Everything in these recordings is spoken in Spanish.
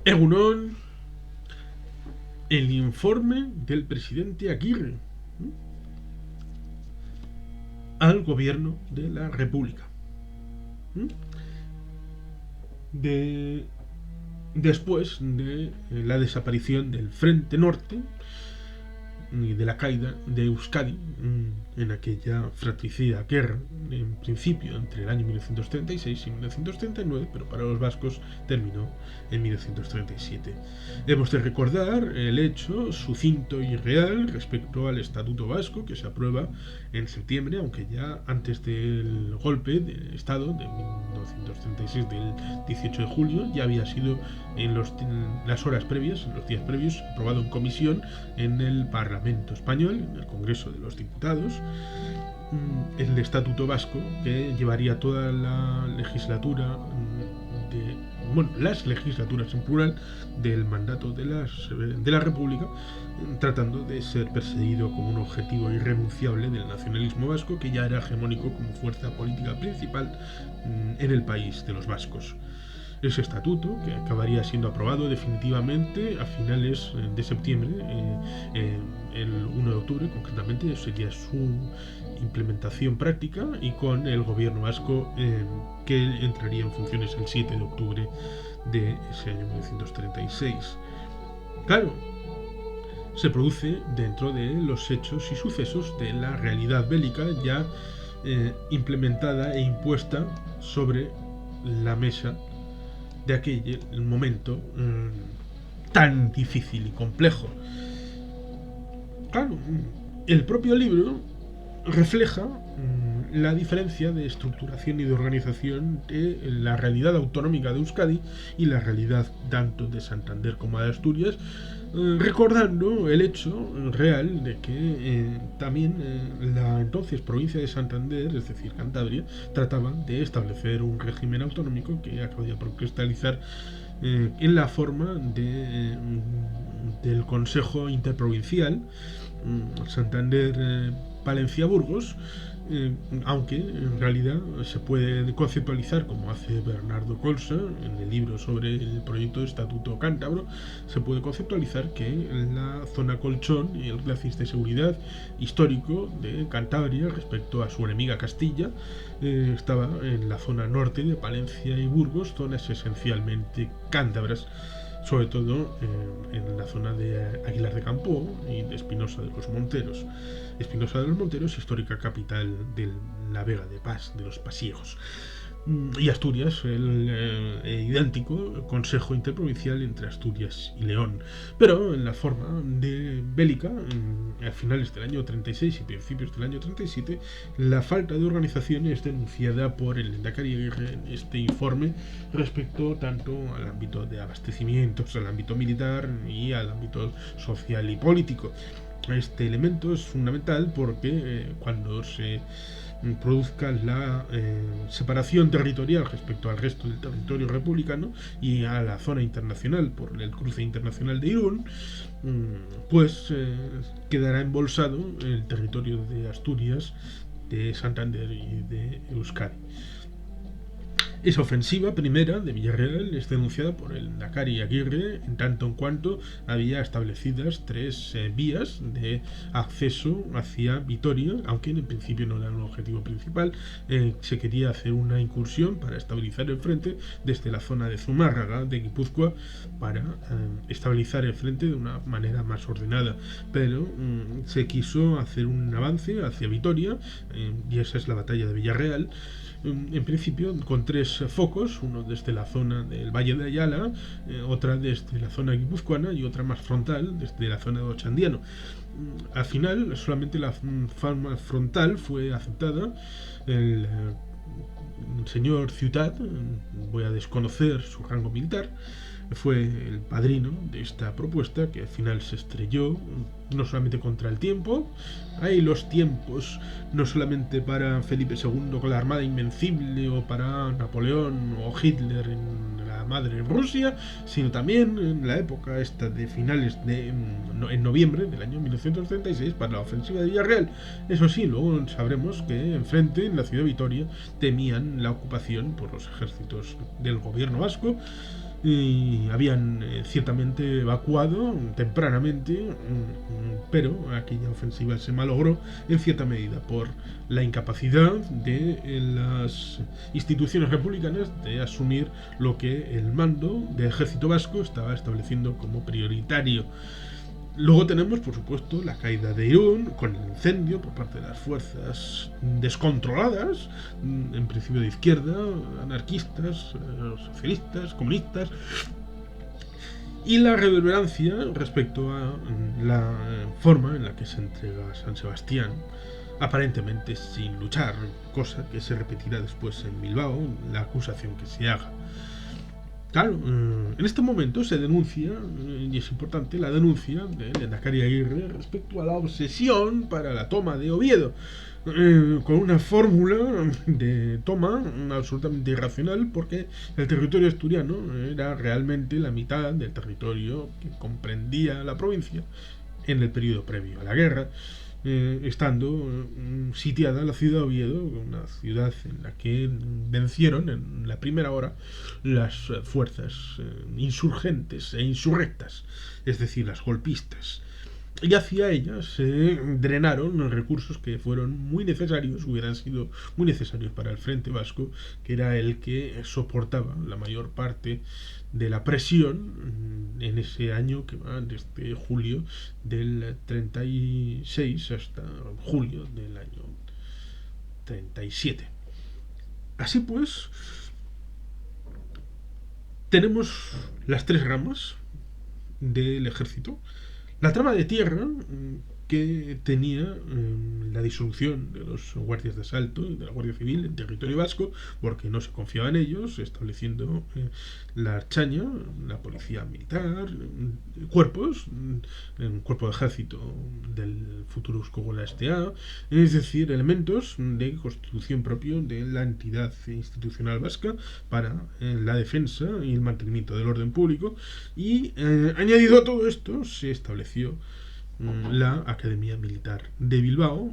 Egunon, el informe del presidente Aguirre al gobierno de la República. Después de la desaparición del Frente Norte y de la caída de Euskadi en aquella fratricida guerra, en principio entre el año 1936 y 1939, pero para los vascos terminó en 1937. Hemos de recordar el hecho sucinto y real respecto al Estatuto Vasco, que se aprueba en septiembre, aunque ya antes del golpe de Estado de 1936, del 18 de julio, ya había sido en las horas previas, en los días previos, aprobado en comisión en el Parlamento Español, en el Congreso de los Diputados, el Estatuto Vasco, que llevaría toda la legislatura las legislaturas en plural del mandato de la República, tratando de ser perseguido como un objetivo irrenunciable del nacionalismo vasco, que ya era hegemónico como fuerza política principal en el país de los vascos. Ese estatuto, que acabaría siendo aprobado definitivamente a finales de septiembre, el 1 de octubre concretamente, sería su implementación práctica, y con el gobierno vasco que entraría en funciones el 7 de octubre de ese año 1936. Claro, se produce dentro de los hechos y sucesos de la realidad bélica ya implementada e impuesta sobre la mesa de aquel momento tan difícil y complejo. Claro, el propio libro refleja la diferencia de estructuración y de organización de la realidad autonómica de Euskadi y la realidad tanto de Santander como de Asturias, recordando el hecho real de que también la entonces provincia de Santander, es decir, Cantabria, trataba de establecer un régimen autonómico que acabaría por cristalizar en la forma del Consejo Interprovincial Santander Palencia-Burgos, aunque en realidad se puede conceptualizar, como hace Bernardo Colsa en el libro sobre el proyecto de Estatuto Cántabro, se puede conceptualizar que la zona colchón y el glacis de seguridad histórico de Cantabria respecto a su enemiga Castilla estaba en la zona norte de Palencia y Burgos, zonas esencialmente cántabras, sobre todo en la zona de Aguilar de Campo y de Espinosa de los Monteros. Espinosa de los Monteros, histórica capital de la Vega de Paz, de los Pasiegos. Y Asturias, el idéntico Consejo Interprovincial entre Asturias y León. Pero en la forma de bélica, a finales del año 36 y principios del año 37, la falta de organización es denunciada por el Lehendakari Aguirre en este informe respecto tanto al ámbito de abastecimientos, al ámbito militar y al ámbito social y político. Este elemento es fundamental porque cuando se produzca la separación territorial respecto al resto del territorio republicano y a la zona internacional por el cruce internacional de Irún, pues quedará embolsado el territorio de Asturias, de Santander y de Euskadi. Esa ofensiva primera de Villarreal es denunciada por el Lehendakari Aguirre en tanto en cuanto había establecidas 3 vías de acceso hacia Vitoria, aunque en principio no era un objetivo principal. Se quería hacer una incursión para estabilizar el frente desde la zona de Zumárraga, de Guipúzcoa, para estabilizar el frente de una manera más ordenada, pero se quiso hacer un avance hacia Vitoria, y esa es la batalla de Villarreal, en principio con 3 focos, uno desde la zona del Valle de Ayala, otra desde la zona guipuzcoana y otra más frontal desde la zona de Ochandiano. Al final solamente la forma frontal fue aceptada. El señor Ciutat, voy a desconocer su rango militar, fue el padrino de esta propuesta, que al final se estrelló no solamente contra el tiempo. Hay los tiempos no solamente para Felipe II con la Armada Invencible, o para Napoleón o Hitler en la madre Rusia, sino también en la época esta de finales de en noviembre del año 1936 para la ofensiva de Villarreal. Eso sí, luego sabremos que enfrente, en la ciudad de Vitoria, temían la ocupación por los ejércitos del gobierno vasco, y habían ciertamente evacuado tempranamente, pero aquella ofensiva se malogró en cierta medida por la incapacidad de las instituciones republicanas de asumir lo que el mando del ejército vasco estaba estableciendo como prioritario. Luego tenemos, por supuesto, la caída de Irún con el incendio por parte de las fuerzas descontroladas, en principio de izquierda, anarquistas, socialistas, comunistas, y la reverberancia respecto a la forma en la que se entrega San Sebastián, aparentemente sin luchar, cosa que se repetirá después en Bilbao, la acusación que se haga. Claro, en este momento se denuncia, y es importante, la denuncia de Lehendakari Aguirre respecto a la obsesión para la toma de Oviedo, con una fórmula de toma absolutamente irracional, porque el territorio asturiano era realmente la mitad del territorio que comprendía la provincia en el periodo previo a la guerra, estando sitiada la ciudad de Oviedo, una ciudad en la que vencieron en la primera hora las fuerzas insurgentes e insurrectas, es decir, las golpistas. Y hacia ellas se drenaron los recursos que fueron muy necesarios, hubieran sido muy necesarios para el Frente Vasco, que era el que soportaba la mayor parte de la presión en ese año que va desde julio del 36 hasta julio del año 37. Así pues, tenemos las tres ramas del ejército. La trama de tierra, que tenía la disolución de los guardias de asalto y de la Guardia Civil en territorio vasco, porque no se confiaba en ellos, estableciendo la Archaña, la policía militar, cuerpos, un cuerpo de ejército del futuro Eusko STA, es decir, elementos de constitución propio de la entidad institucional vasca para la defensa y el mantenimiento del orden público, y añadido a todo esto se estableció la Academia Militar de Bilbao,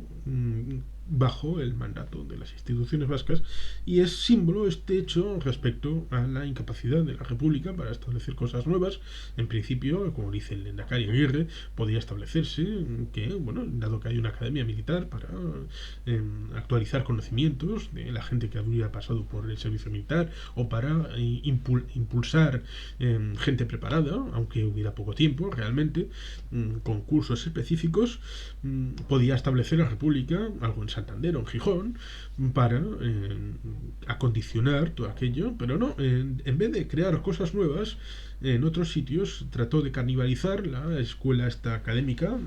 bajo el mandato de las instituciones vascas, y es símbolo este hecho respecto a la incapacidad de la República para establecer cosas nuevas. En principio, como dice el Lehendakari Aguirre, podía establecerse que, bueno, dado que hay una academia militar para actualizar conocimientos de la gente que habría pasado por el servicio militar, o para impulsar gente preparada, aunque hubiera poco tiempo realmente, con cursos específicos, podía establecer la República, algo en Santander o en Gijón, para acondicionar todo aquello, pero no, en vez de crear cosas nuevas en otros sitios, trató de canibalizar la escuela esta académica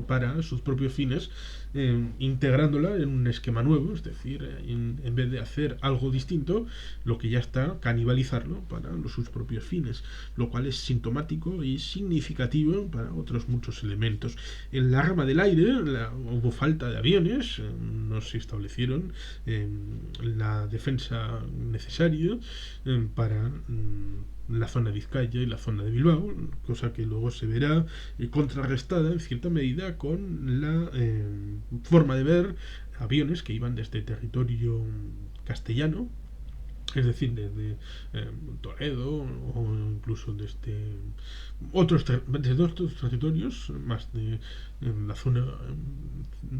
para sus propios fines, integrándola en un esquema nuevo, es decir, en vez de hacer algo distinto, lo que ya está, canibalizarlo para sus propios fines, lo cual es sintomático y significativo para otros muchos elementos. En la rama del aire hubo falta de aviones, no se establecieron la defensa necesaria para la zona de Vizcaya y la zona de Bilbao, cosa que luego se verá contrarrestada en cierta medida con la forma de ver aviones que iban desde territorio castellano, es decir, desde Toledo, o incluso desde otros territorios, más de la zona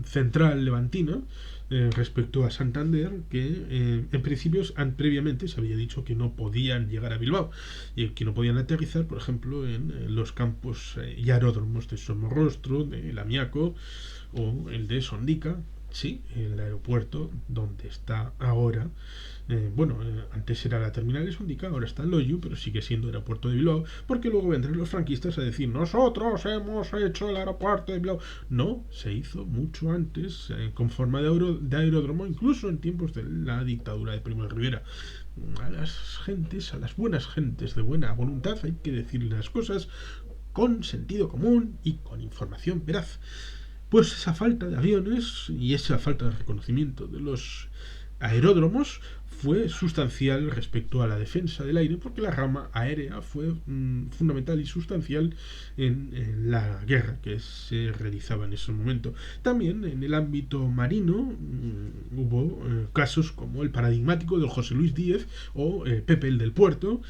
central levantina, respecto a Santander, que en principio previamente se había dicho que no podían llegar a Bilbao y que no podían aterrizar, por ejemplo, en los campos y aeródromos de Somorrostro, de Lamiaco o el de Sondica. Sí, el aeropuerto donde está ahora, antes era la terminal de Sondica, ahora está en Loiu, pero sigue siendo el aeropuerto de Bilbao, porque luego vendrán los franquistas a decir, nosotros hemos hecho el aeropuerto de Bilbao. No, se hizo mucho antes, con forma de aeródromo, incluso en tiempos de la dictadura de Primo de Rivera. A las buenas gentes de buena voluntad hay que decirles las cosas con sentido común y con información veraz. Pues esa falta de aviones y esa falta de reconocimiento de los aeródromos fue sustancial respecto a la defensa del aire, porque la rama aérea fue fundamental y sustancial en la guerra que se realizaba en ese momento. También en el ámbito marino hubo casos como el paradigmático de José Luis Díez o Pepe el del Puerto,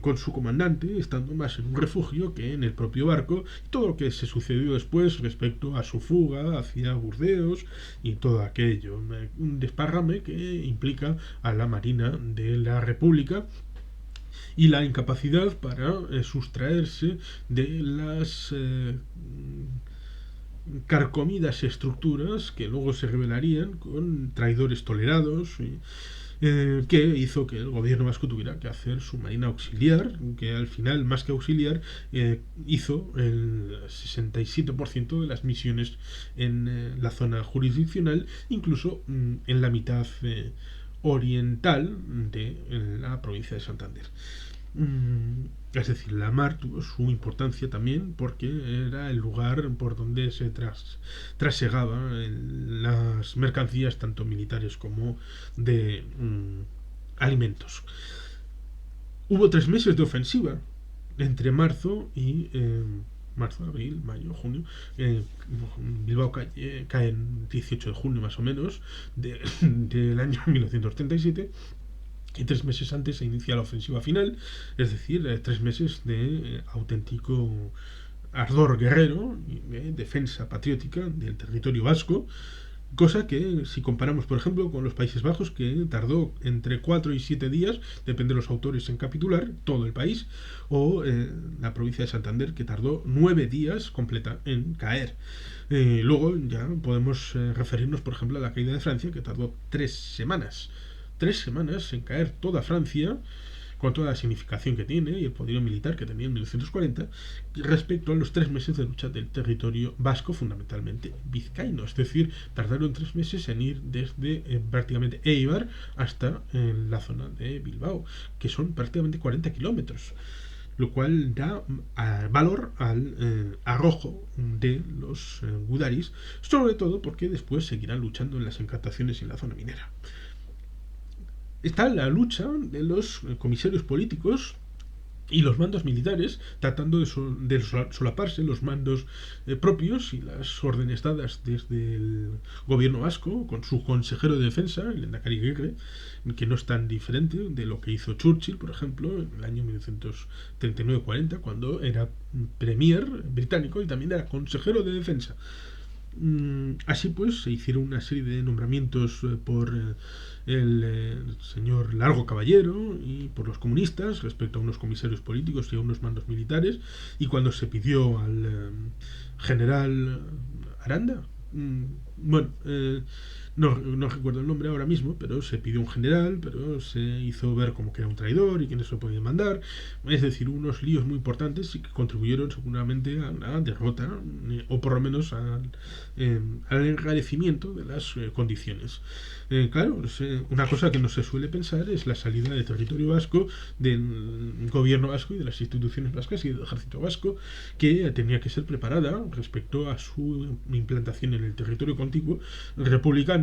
con su comandante estando más en un refugio que en el propio barco, y todo lo que se sucedió después respecto a su fuga hacia Burdeos y todo aquello. Un desparrame que implica a la Marina de la República y la incapacidad para sustraerse de las carcomidas estructuras que luego se revelarían con traidores tolerados que hizo que el gobierno vasco tuviera que hacer su marina auxiliar, que al final, más que auxiliar, hizo el 67% de las misiones en la zona jurisdiccional, incluso en la mitad oriental de la provincia de Santander. Es decir, la mar tuvo su importancia también porque era el lugar por donde se trasegaban las mercancías tanto militares como de alimentos. Hubo 3 meses de ofensiva entre marzo, abril, mayo, junio. Bilbao cae en 18 de junio más o menos del año 1937. Y 3 meses antes se inicia la ofensiva final, es decir, 3 meses de auténtico ardor guerrero y de defensa patriótica del territorio vasco, cosa que si comparamos por ejemplo con los Países Bajos, que tardó entre 4 y 7 días, depende de los autores, en capitular todo el país, o la provincia de Santander, que tardó 9 días completa en caer. Luego ya podemos referirnos por ejemplo a la caída de Francia, que tardó 3 semanas en caer toda Francia, con toda la significación que tiene y el poderío militar que tenía en 1940, respecto a los 3 meses de lucha del territorio vasco, fundamentalmente vizcaíno. Es decir, tardaron 3 meses en ir desde prácticamente Eibar hasta la zona de Bilbao, que son prácticamente 40 kilómetros, lo cual da valor al arrojo de los gudaris, sobre todo porque después seguirán luchando en las encantaciones y en la zona minera. Está la lucha de los comisarios políticos y los mandos militares, tratando de solaparse los mandos propios y las órdenes dadas desde el gobierno vasco con su consejero de defensa, el Lehendakari Aguirre, que no es tan diferente de lo que hizo Churchill, por ejemplo, en el año 1939-40, cuando era premier británico y también era consejero de defensa. Así pues, se hicieron una serie de nombramientos por el señor Largo Caballero y por los comunistas respecto a unos comisarios políticos y a unos mandos militares, y cuando se pidió al general Aranda, no recuerdo el nombre ahora mismo, pero se pidió un general, pero se hizo ver como que era un traidor y que no se podía mandar. Es decir, unos líos muy importantes y que contribuyeron seguramente a la derrota, o por lo menos al encarecimiento de las condiciones. Claro, una cosa que no se suele pensar es la salida del territorio vasco, del gobierno vasco y de las instituciones vascas y del ejército vasco, que tenía que ser preparada respecto a su implantación en el territorio contiguo republicano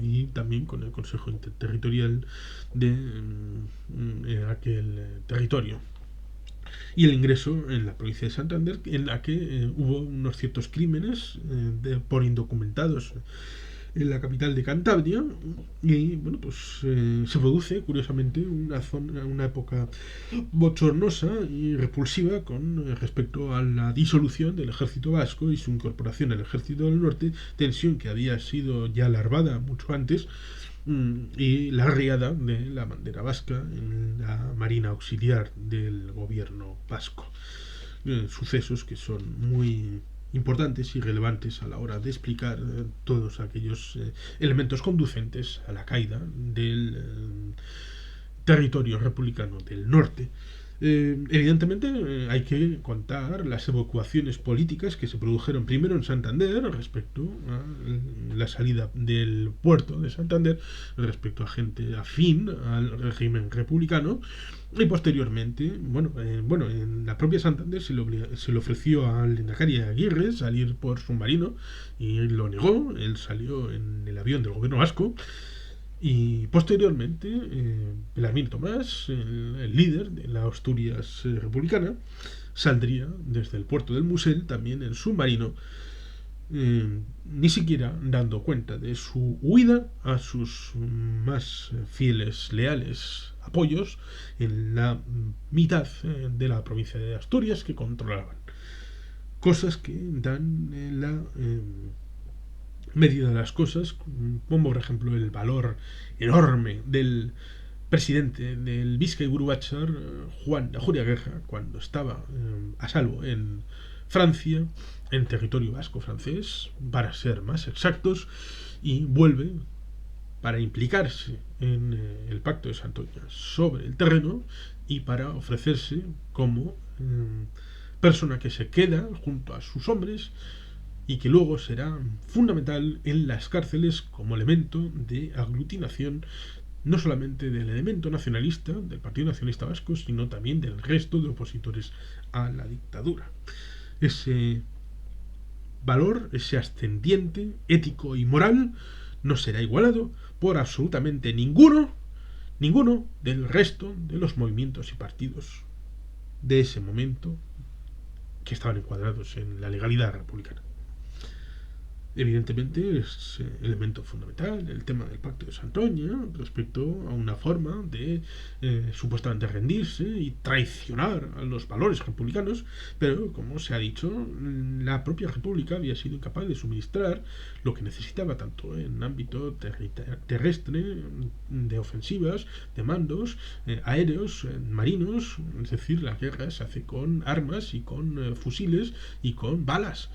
y también con el Consejo Interterritorial de aquel territorio, y el ingreso en la provincia de Santander, en la que hubo unos ciertos crímenes por indocumentados en la capital de Cantabria, y bueno, pues se produce curiosamente una época bochornosa y repulsiva con respecto a la disolución del ejército vasco y su incorporación al ejército del norte, tensión que había sido ya larvada mucho antes, y la arriada de la bandera vasca en la marina auxiliar del gobierno vasco. Sucesos que son muy importantes y relevantes a la hora de explicar todos aquellos elementos conducentes a la caída del territorio republicano del norte. Evidentemente hay que contar las evacuaciones políticas que se produjeron primero en Santander respecto a la salida del puerto de Santander respecto a gente afín al régimen republicano, y posteriormente, en la propia Santander se le ofreció al Lehendakari Aguirre salir por submarino y él lo negó. Él salió en el avión del gobierno vasco, Y posteriormente, Bellarmín Tomás, el líder de la Asturias republicana, saldría desde el puerto del Musel también en submarino, ni siquiera dando cuenta de su huida a sus más fieles, leales apoyos en la mitad de la provincia de Asturias que controlaban. Cosas que dan la medida de las cosas, como por ejemplo el valor enorme del presidente del Vizcay Gurubachar, Juan de Ajuriagueja, cuando estaba a salvo en Francia, en territorio vasco francés, para ser más exactos, y vuelve para implicarse en el pacto de Santoña sobre el terreno y para ofrecerse como persona que se queda junto a sus hombres y que luego será fundamental en las cárceles como elemento de aglutinación no solamente del elemento nacionalista del Partido Nacionalista Vasco, sino también del resto de opositores a la dictadura. Ese valor, ese ascendiente ético y moral, no será igualado por absolutamente ninguno del resto de los movimientos y partidos de ese momento que estaban encuadrados en la legalidad republicana. Evidentemente es elemento fundamental el tema del pacto de Santoña respecto a una forma de supuestamente rendirse y traicionar a los valores republicanos, pero como se ha dicho, la propia república había sido incapaz de suministrar lo que necesitaba tanto en ámbito terrestre, de ofensivas, de mandos, aéreos, marinos. Es decir, la guerra se hace con armas y con fusiles y con balas,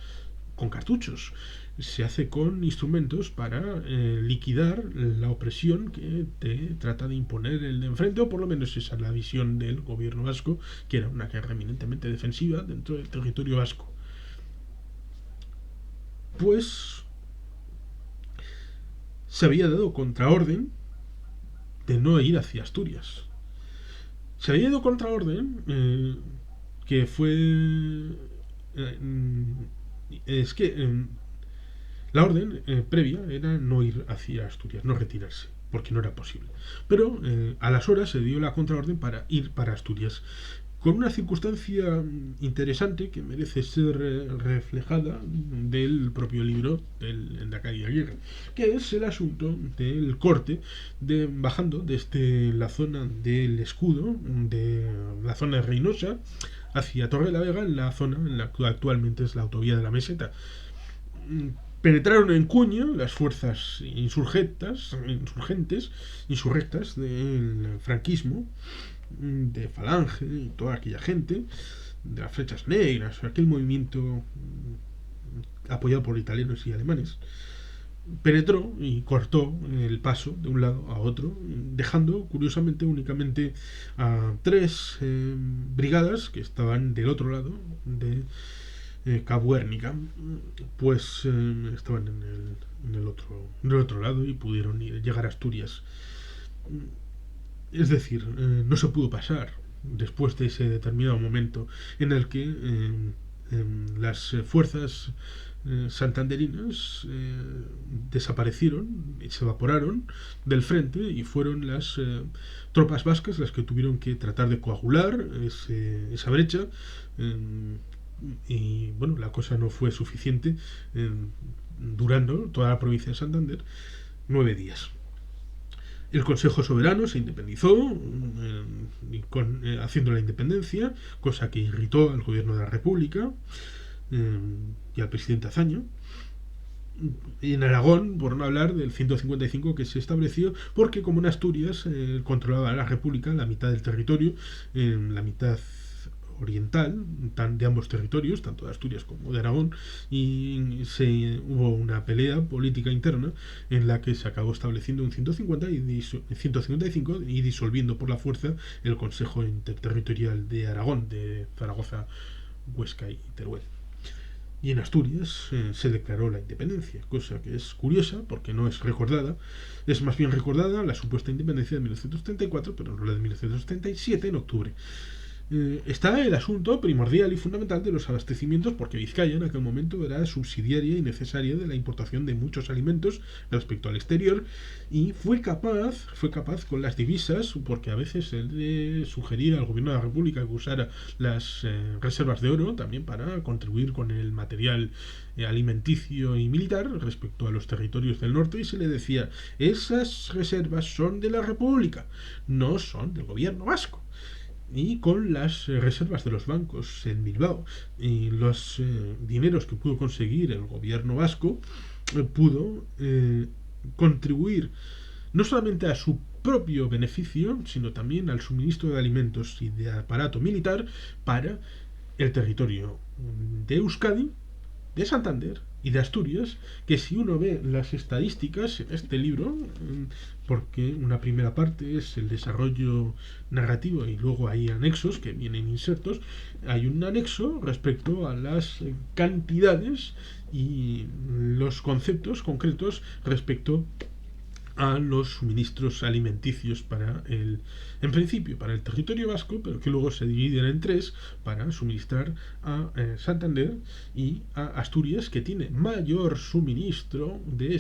con cartuchos. Se hace con instrumentos para liquidar la opresión que te trata de imponer el de enfrente, o por lo menos esa es la visión del gobierno vasco, que era una guerra eminentemente defensiva dentro del territorio vasco. Pues se había dado contraorden de no ir hacia Asturias. Se había dado contraorden que fue... es que... la orden previa era no ir hacia Asturias, no retirarse, porque no era posible. Pero a las horas se dio la contraorden para ir para Asturias, con una circunstancia interesante que merece ser reflejada del propio libro del Endacari Aguirre, que es el asunto del corte bajando desde la zona del Escudo, de la zona de Reynosa, hacia Torre de la Vega, en la zona en la que actualmente es la autovía de la Meseta. Penetraron en Cuña las fuerzas insurrectas del franquismo, de Falange y toda aquella gente, de las flechas negras, aquel movimiento apoyado por italianos y alemanes. Penetró y cortó el paso de un lado a otro, dejando curiosamente únicamente a 3 brigadas que estaban del otro lado de Cabuérnica, pues estaban en el otro lado y pudieron llegar a Asturias. Es decir, no se pudo pasar después de ese determinado momento en el que las fuerzas santanderinas desaparecieron, se evaporaron del frente y fueron las tropas vascas las que tuvieron que tratar de coagular esa brecha. Y bueno, la cosa no fue suficiente, durando toda la provincia de Santander 9 días. El Consejo Soberano se independizó haciendo la independencia, cosa que irritó al gobierno de la República y al presidente Azaña. Y en Aragón, por no hablar del 155 que se estableció, porque como en Asturias controlaba la República la mitad del territorio, la mitad oriental de ambos territorios, tanto de Asturias como de Aragón, y hubo una pelea política interna en la que se acabó estableciendo un 155 y disolviendo por la fuerza el Consejo Interterritorial de Aragón, de Zaragoza, Huesca y Teruel. Y en Asturias se declaró la independencia, cosa que es curiosa porque no es recordada. Es más bien recordada la supuesta independencia de 1934, pero no la de 1937 en octubre. Está el asunto primordial y fundamental de los abastecimientos, porque Vizcaya en aquel momento era subsidiaria y necesaria de la importación de muchos alimentos respecto al exterior, y fue capaz con las divisas, porque a veces él sugería al gobierno de la República que usara las reservas de oro también para contribuir con el material alimenticio y militar respecto a los territorios del norte, y se le decía: esas reservas son de la República, no son del gobierno vasco. Y con las reservas de los bancos en Bilbao y los dineros que pudo conseguir el gobierno vasco, pudo contribuir no solamente a su propio beneficio, sino también al suministro de alimentos y de aparato militar para el territorio de Euskadi, de Santander y de Asturias, que si uno ve las estadísticas en este libro, porque una primera parte es el desarrollo narrativo y luego hay anexos que vienen insertos, hay un anexo respecto a las cantidades y los conceptos concretos respecto a los suministros alimenticios en principio para el territorio vasco, pero que luego se dividen en tres para suministrar a Santander y a Asturias, que tiene mayor suministro de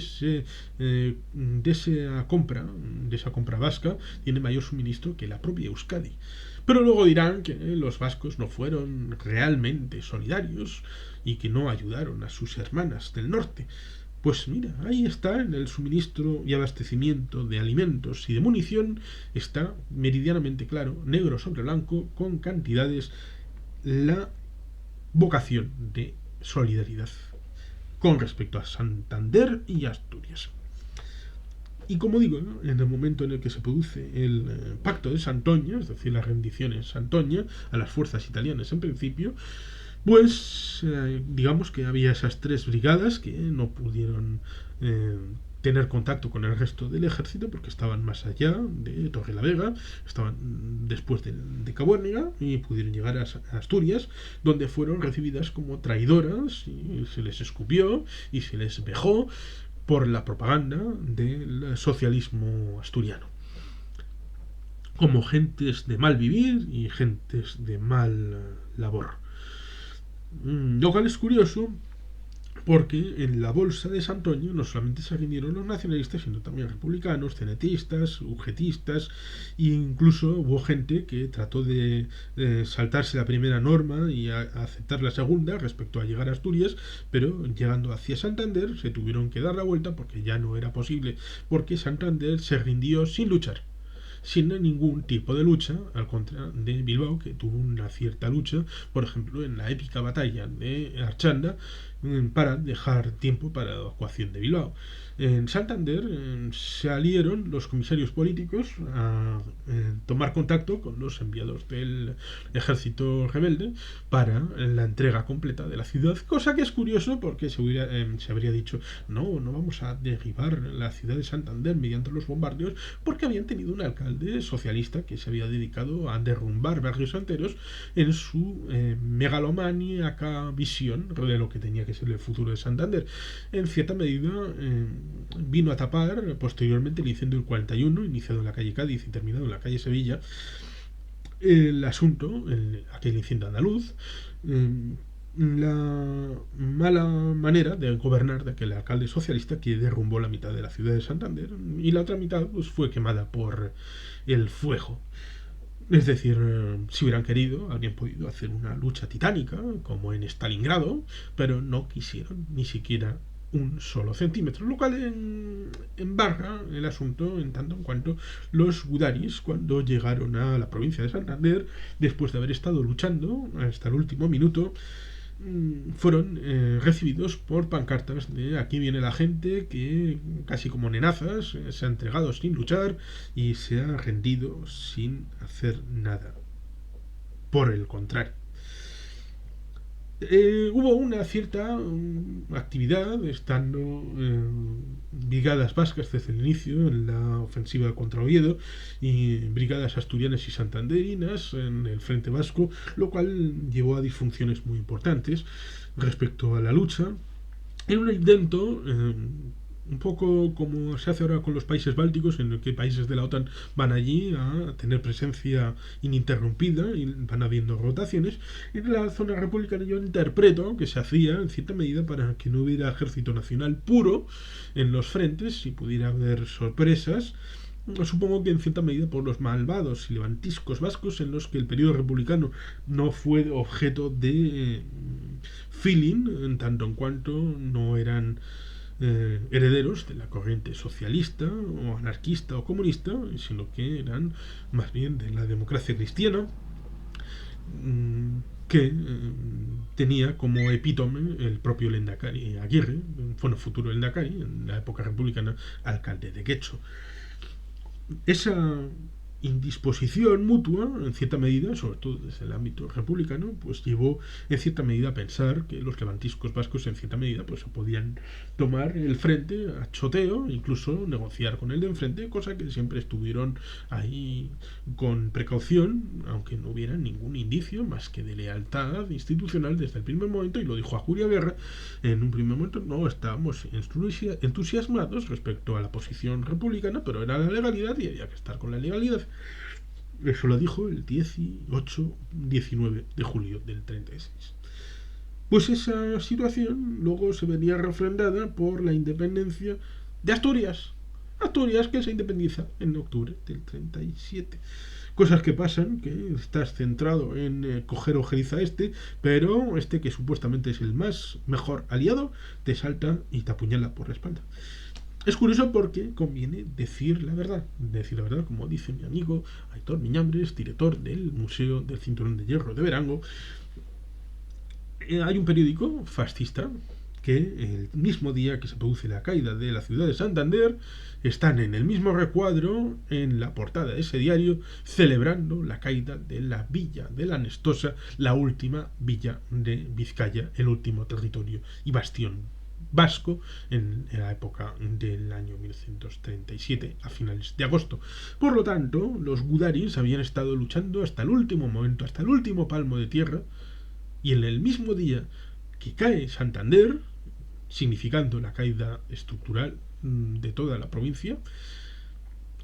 esa compra vasca, tiene mayor suministro que la propia Euskadi. Pero luego dirán que los vascos no fueron realmente solidarios y que no ayudaron a sus hermanas del norte. Pues mira, ahí está, en el suministro y abastecimiento de alimentos y de munición, está meridianamente claro, negro sobre blanco, con cantidades, la vocación de solidaridad con respecto a Santander y Asturias. Y como digo, ¿no?, en el momento en el que se produce el pacto de Santoña, es decir, la rendición en Santoña a las fuerzas italianas en principio, pues digamos que había esas tres brigadas que no pudieron tener contacto con el resto del ejército porque estaban más allá de Torrelavega, estaban después de Cabuérniga, y pudieron llegar a Asturias, donde fueron recibidas como traidoras y se les escupió y se les vejó por la propaganda del socialismo asturiano, como gentes de mal vivir y gentes de mal labor. Lo cual es curioso, porque en la bolsa de Santoña no solamente se rindieron los nacionalistas, sino también republicanos, cenetistas, ugetistas, e incluso hubo gente que trató de saltarse la primera norma y aceptar la segunda respecto a llegar a Asturias, pero llegando hacia Santander se tuvieron que dar la vuelta porque ya no era posible, porque Santander se rindió sin luchar, sin ningún tipo de lucha, al contrario de Bilbao, que tuvo una cierta lucha, por ejemplo, en la épica batalla de Archanda, para dejar tiempo para la evacuación de Bilbao. En Santander se alieron los comisarios políticos a tomar contacto con los enviados del ejército rebelde para la entrega completa de la ciudad, cosa que es curioso porque se habría dicho: no vamos a derribar la ciudad de Santander mediante los bombardeos, porque habían tenido un alcalde socialista que se había dedicado a derrumbar barrios enteros en su megalomaniaca visión de lo que tenía que ser el futuro de Santander. En cierta medida vino a tapar posteriormente el incendio del 41, iniciado en la calle Cádiz y terminado en la calle Sevilla, el asunto, aquel incendio andaluz, la mala manera de gobernar de aquel alcalde socialista que derrumbó la mitad de la ciudad de Santander, y la otra mitad pues fue quemada por el fuego. Es decir, si hubieran querido, habrían podido hacer una lucha titánica, como en Stalingrado, pero no quisieron ni siquiera un solo centímetro, lo cual embarga el asunto en tanto en cuanto los gudaris, cuando llegaron a la provincia de Santander, después de haber estado luchando hasta el último minuto, fueron recibidos por pancartas de: aquí viene la gente que, casi como nenazas, se ha entregado sin luchar y se ha rendido sin hacer nada. Por el contrario, hubo una cierta actividad, estando brigadas vascas desde el inicio en la ofensiva contra Oviedo y brigadas asturianas y santanderinas en el frente vasco, lo cual llevó a disfunciones muy importantes respecto a la lucha, en un intento Un poco como se hace ahora con los países bálticos, en el que países de la OTAN van allí a tener presencia ininterrumpida y van habiendo rotaciones. En la zona republicana yo interpreto que se hacía en cierta medida para que no hubiera ejército nacional puro en los frentes y pudiera haber sorpresas. Supongo que en cierta medida por los malvados y levantiscos vascos en los que el periodo republicano no fue objeto de feeling, en tanto en cuanto no eran herederos de la corriente socialista o anarquista o comunista, sino que eran más bien de la democracia cristiana, que tenía como epítome el propio Lehendakari Aguirre, bueno, futuro Lehendakari, en la época republicana, alcalde de Guecho. Esa indisposición mutua, en cierta medida, sobre todo desde el ámbito republicano, pues llevó en cierta medida a pensar que los levantiscos vascos en cierta medida pues podían tomar el frente a choteo, incluso negociar con el de enfrente, cosa que siempre estuvieron ahí con precaución, aunque no hubiera ningún indicio más que de lealtad institucional desde el primer momento, y lo dijo a Julia Guerra en un primer momento. No estábamos entusiasmados respecto a la posición republicana, pero era la legalidad y había que estar con la legalidad. Eso lo dijo el 18-19 de julio del 36. Pues esa situación luego se venía refrendada por la independencia de Asturias. Asturias, que se independiza en octubre del 37. Cosas que pasan, que estás centrado en coger ojeriza pero este que supuestamente es el más mejor aliado, te salta y te apuñala por la espalda. Es curioso porque conviene decir la verdad, como dice mi amigo Aitor Miñambres, director del Museo del Cinturón de Hierro de Verango. Hay un periódico fascista que el mismo día que se produce la caída de la ciudad de Santander están en el mismo recuadro en la portada de ese diario celebrando la caída de la villa de la Nestosa, la última villa de Vizcaya, el último territorio y bastión vasco en la época del año 1937, a finales de agosto. Por lo tanto, los gudaris habían estado luchando hasta el último momento, hasta el último palmo de tierra, y en el mismo día que cae Santander, significando la caída estructural de toda la provincia,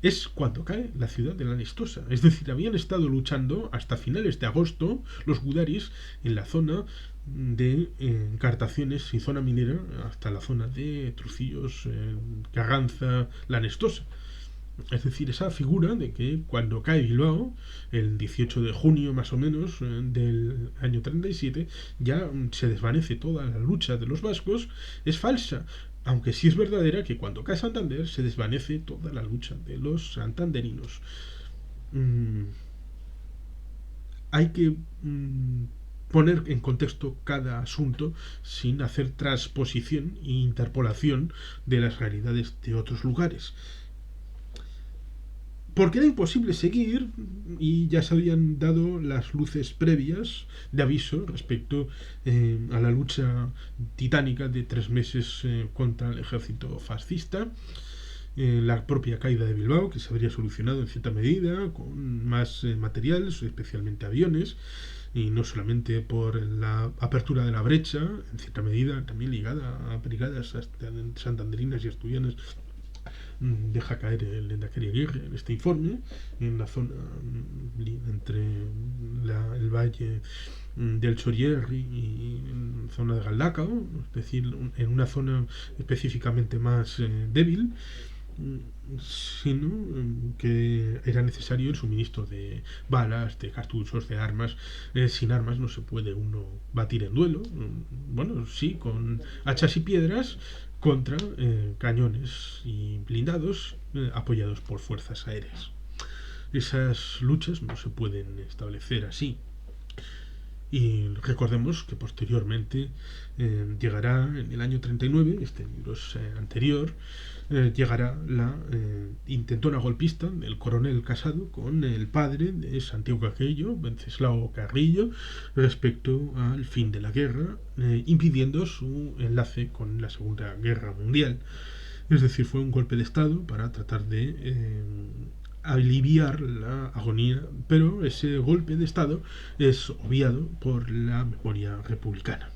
es cuando cae la ciudad de la Nestosa. Es decir, habían estado luchando hasta finales de agosto los gudaris en la zona de Cartaciones y zona minera, hasta la zona de Trucillos, Carranza, la Nestosa. Es decir, esa figura de que cuando cae Bilbao, el 18 de junio más o menos del año 37, ya se desvanece toda la lucha de los vascos, es falsa. Aunque sí es verdadera que cuando cae Santander se desvanece toda la lucha de los santanderinos. Hay que poner en contexto cada asunto sin hacer transposición e interpolación de las realidades de otros lugares. Porque era imposible seguir y ya se habían dado las luces previas de aviso respecto a la lucha titánica de 3 meses contra el ejército fascista, la propia caída de Bilbao, que se habría solucionado en cierta medida con más materiales, especialmente aviones, y no solamente por la apertura de la brecha, en cierta medida también ligada a brigadas santanderinas y asturianas. Deja caer el Lehendakari Aguirre en este informe, en la zona entre el valle del Chorierri y en zona de Galdacao, es decir, en una zona específicamente más débil, sino que era necesario el suministro de balas, de cartuchos, de armas. Sin armas no se puede uno batir en duelo. Bueno, sí, con hachas y piedras contra cañones y blindados apoyados por fuerzas aéreas. Esas luchas no se pueden establecer así. Y recordemos que posteriormente llegará en el año 39, este libro es anterior, llegará la intentona golpista del coronel Casado con el padre de Santiago Carrillo, Wenceslao Carrillo, respecto al fin de la guerra, impidiendo su enlace con la Segunda Guerra Mundial. Es decir, fue un golpe de Estado para tratar de aliviar la agonía, pero ese golpe de Estado es obviado por la memoria republicana.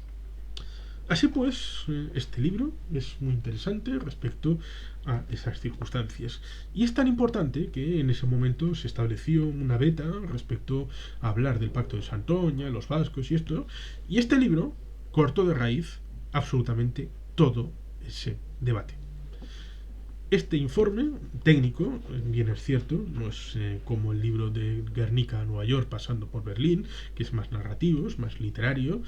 Así pues, este libro es muy interesante respecto a esas circunstancias. Y es tan importante que en ese momento se estableció una beta respecto a hablar del Pacto de Santoña, los vascos y esto. Y este libro cortó de raíz absolutamente todo ese debate. Este informe técnico, bien es cierto, no es como el libro de Guernica a Nueva York pasando por Berlín, que es más narrativo, es más literario.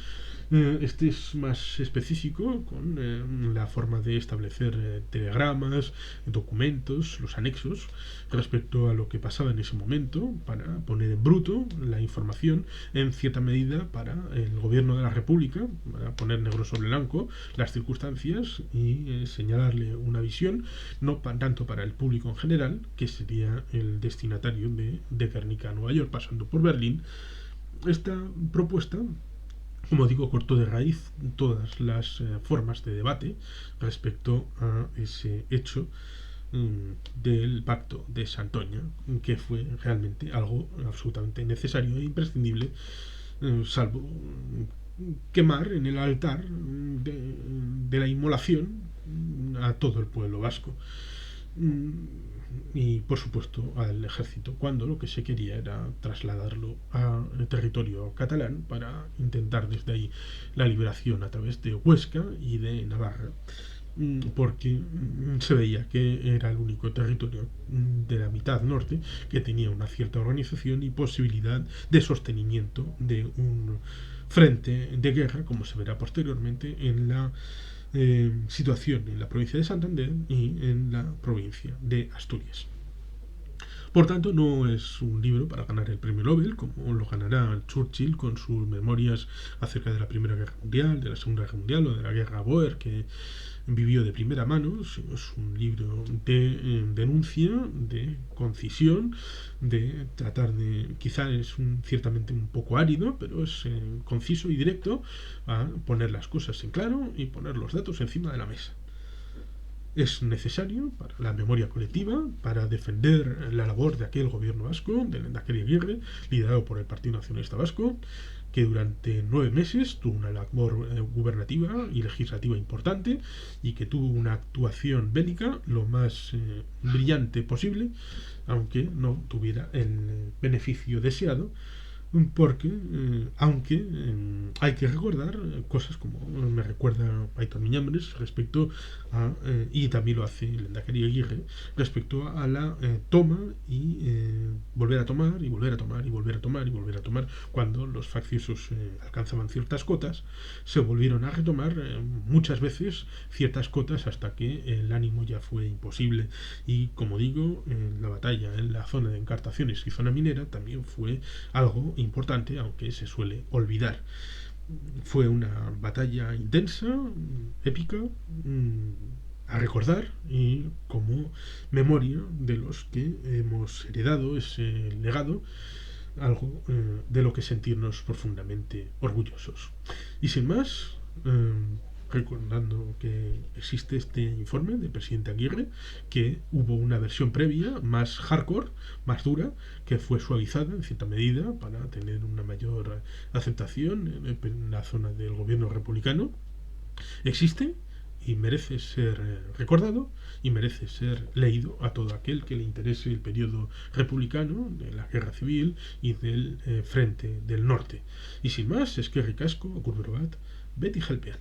Este es más específico, con la forma de establecer telegramas, documentos, los anexos, respecto a lo que pasaba en ese momento, para poner en bruto la información, en cierta medida para el gobierno de la República, para poner negro sobre blanco las circunstancias y señalarle una visión, no tanto para el público en general, que sería el destinatario de Guernica a Nueva York pasando por Berlín. Esta propuesta, como digo, cortó de raíz todas las formas de debate respecto a ese hecho del pacto de Santoña, que fue realmente algo absolutamente necesario e imprescindible, salvo quemar en el altar de la inmolación a todo el pueblo vasco. Y por supuesto al ejército, cuando lo que se quería era trasladarlo al territorio catalán para intentar desde ahí la liberación a través de Huesca y de Navarra, porque se veía que era el único territorio de la mitad norte que tenía una cierta organización y posibilidad de sostenimiento de un frente de guerra, como se verá posteriormente en la situación en la provincia de Santander y en la provincia de Asturias. Por tanto, no es un libro para ganar el premio Nobel, como lo ganará Churchill con sus memorias acerca de la Primera Guerra Mundial, de la Segunda Guerra Mundial o de la Guerra Boer, que vivió de primera mano. Es un libro de denuncia, de concisión, de tratar de... Quizá es ciertamente un poco árido, pero es conciso y directo a poner las cosas en claro y poner los datos encima de la mesa. Es necesario para la memoria colectiva, para defender la labor de aquel gobierno vasco, del Lehendakari Aguirre, liderado por el Partido Nacionalista Vasco, que durante 9 meses tuvo una labor gubernativa y legislativa importante y que tuvo una actuación bélica lo más brillante posible, aunque no tuviera el beneficio deseado, porque aunque hay que recordar cosas como me recuerda Aitor Miñambres respecto a y también lo hace el Lehendakari Aguirre respecto a la toma y volver a tomar y volver a tomar y volver a tomar y volver a tomar. Cuando los facciosos alcanzaban ciertas cotas, se volvieron a retomar muchas veces ciertas cotas hasta que el ánimo ya fue imposible. Y como digo, la batalla en la zona de Encartaciones y zona minera también fue algo importante, aunque se suele olvidar. Fue una batalla intensa, épica, a recordar y como memoria de los que hemos heredado ese legado, algo de lo que sentirnos profundamente orgullosos. Y sin más, recordando que existe este informe del presidente Aguirre, que hubo una versión previa más hardcore, más dura, que fue suavizada en cierta medida para tener una mayor aceptación en la zona del gobierno republicano. Existe y merece ser recordado y merece ser leído a todo aquel que le interese el periodo republicano, de la guerra civil y del frente del norte. Y sin más, eskerrik asko, agur bat, beti jalpean.